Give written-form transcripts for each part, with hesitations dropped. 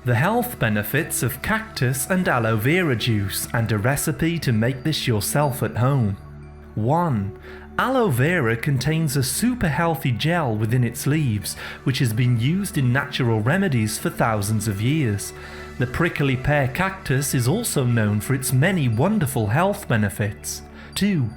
The health benefits of cactus and aloe vera juice and a recipe to make this yourself at home. 1. Aloe vera contains a super healthy gel within its leaves, which has been used in natural remedies for thousands of years. The prickly pear cactus is also known for its many wonderful health benefits. 2.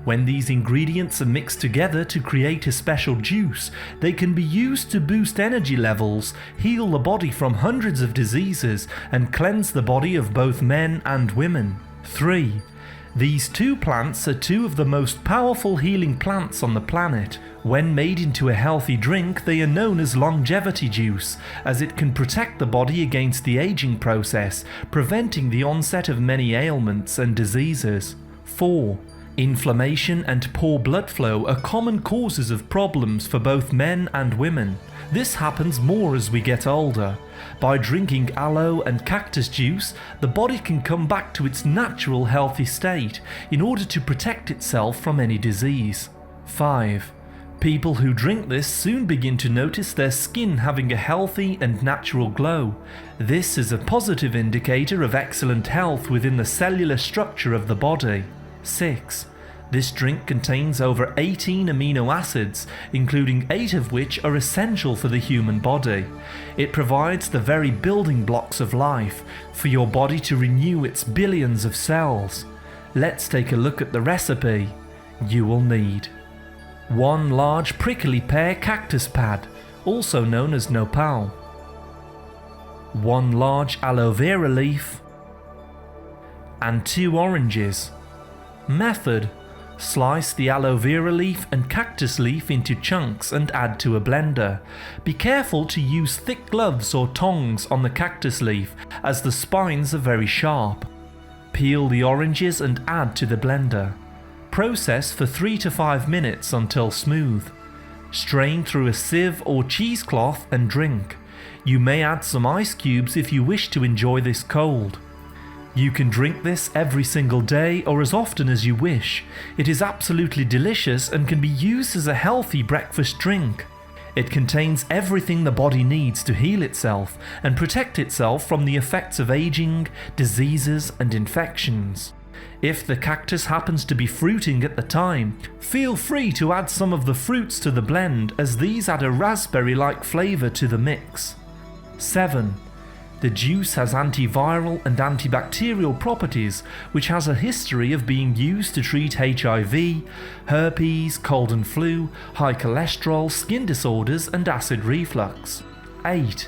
When these ingredients are mixed together to create a special juice, they can be used to boost energy levels, heal the body from hundreds of diseases, and cleanse the body of both men and women. 3. These two plants are two of the most powerful healing plants on the planet. When made into a healthy drink, they are known as longevity juice, as it can protect the body against the aging process, preventing the onset of many ailments and diseases. 4. Inflammation and poor blood flow are common causes of problems for both men and women. This happens more as we get older. By drinking aloe and cactus juice, the body can come back to its natural healthy state in order to protect itself from any disease. 5. People who drink this soon begin to notice their skin having a healthy and natural glow. This is a positive indicator of excellent health within the cellular structure of the body. 6. This drink contains over 18 amino acids, including 8 of which are essential for the human body. It provides the very building blocks of life for your body to renew its billions of cells. Let's take a look at the recipe you will need. 1 large prickly pear cactus pad, also known as Nopal. 1 large aloe vera leaf, and 2 oranges. Method: slice the aloe vera leaf and cactus leaf into chunks and add to a blender. Be careful to use thick gloves or tongs on the cactus leaf, as the spines are very sharp. Peel the oranges and add to the blender. Process for 3 to 5 minutes until smooth. Strain through a sieve or cheesecloth and drink. You may add some ice cubes if you wish to enjoy this cold. You can drink this every single day or as often as you wish. It is absolutely delicious and can be used as a healthy breakfast drink. It contains everything the body needs to heal itself and protect itself from the effects of aging, diseases and infections. If the cactus happens to be fruiting at the time, feel free to add some of the fruits to the blend, as these add a raspberry-like flavour to the mix. 7. The juice has antiviral and antibacterial properties, which has a history of being used to treat HIV, herpes, cold and flu, high cholesterol, skin disorders and acid reflux. 8.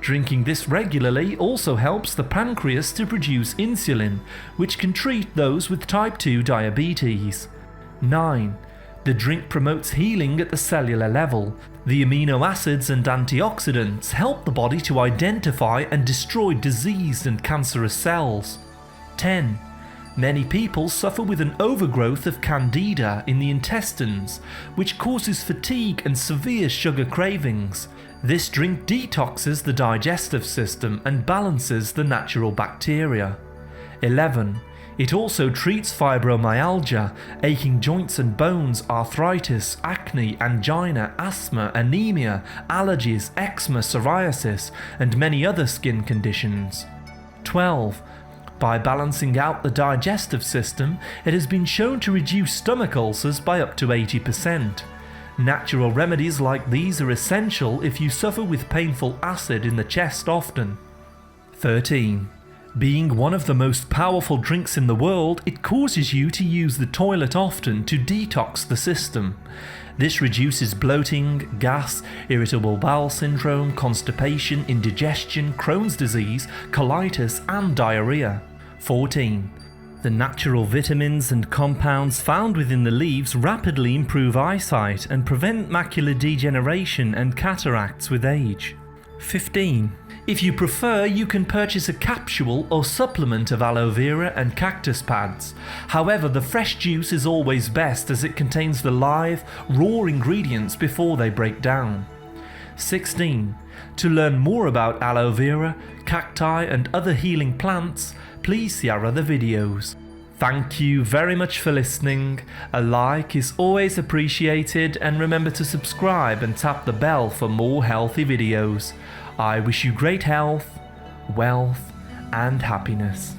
Drinking this regularly also helps the pancreas to produce insulin, which can treat those with type 2 diabetes. 9. The drink promotes healing at the cellular level. The amino acids and antioxidants help the body to identify and destroy diseased and cancerous cells. 10. Many people suffer with an overgrowth of candida in the intestines, which causes fatigue and severe sugar cravings. This drink detoxes the digestive system and balances the natural bacteria. 11. It also treats fibromyalgia, aching joints and bones, arthritis, acne, angina, asthma, anemia, allergies, eczema, psoriasis, and many other skin conditions. 12. By balancing out the digestive system, it has been shown to reduce stomach ulcers by up to 80%. Natural remedies like these are essential if you suffer with painful acid in the chest often. 13. Being one of the most powerful drinks in the world, it causes you to use the toilet often to detox the system. This reduces bloating, gas, irritable bowel syndrome, constipation, indigestion, Crohn's disease, colitis and diarrhea. 14. The natural vitamins and compounds found within the leaves rapidly improve eyesight and prevent macular degeneration and cataracts with age. 15. If you prefer, you can purchase a capsule or supplement of aloe vera and cactus pads. However, the fresh juice is always best, as it contains the live, raw ingredients before they break down. 16. To learn more about aloe vera, cacti and other healing plants, please see our other videos. Thank you very much for listening. A like is always appreciated, and remember to subscribe and tap the bell for more healthy videos. I wish you great health. wealth, and happiness.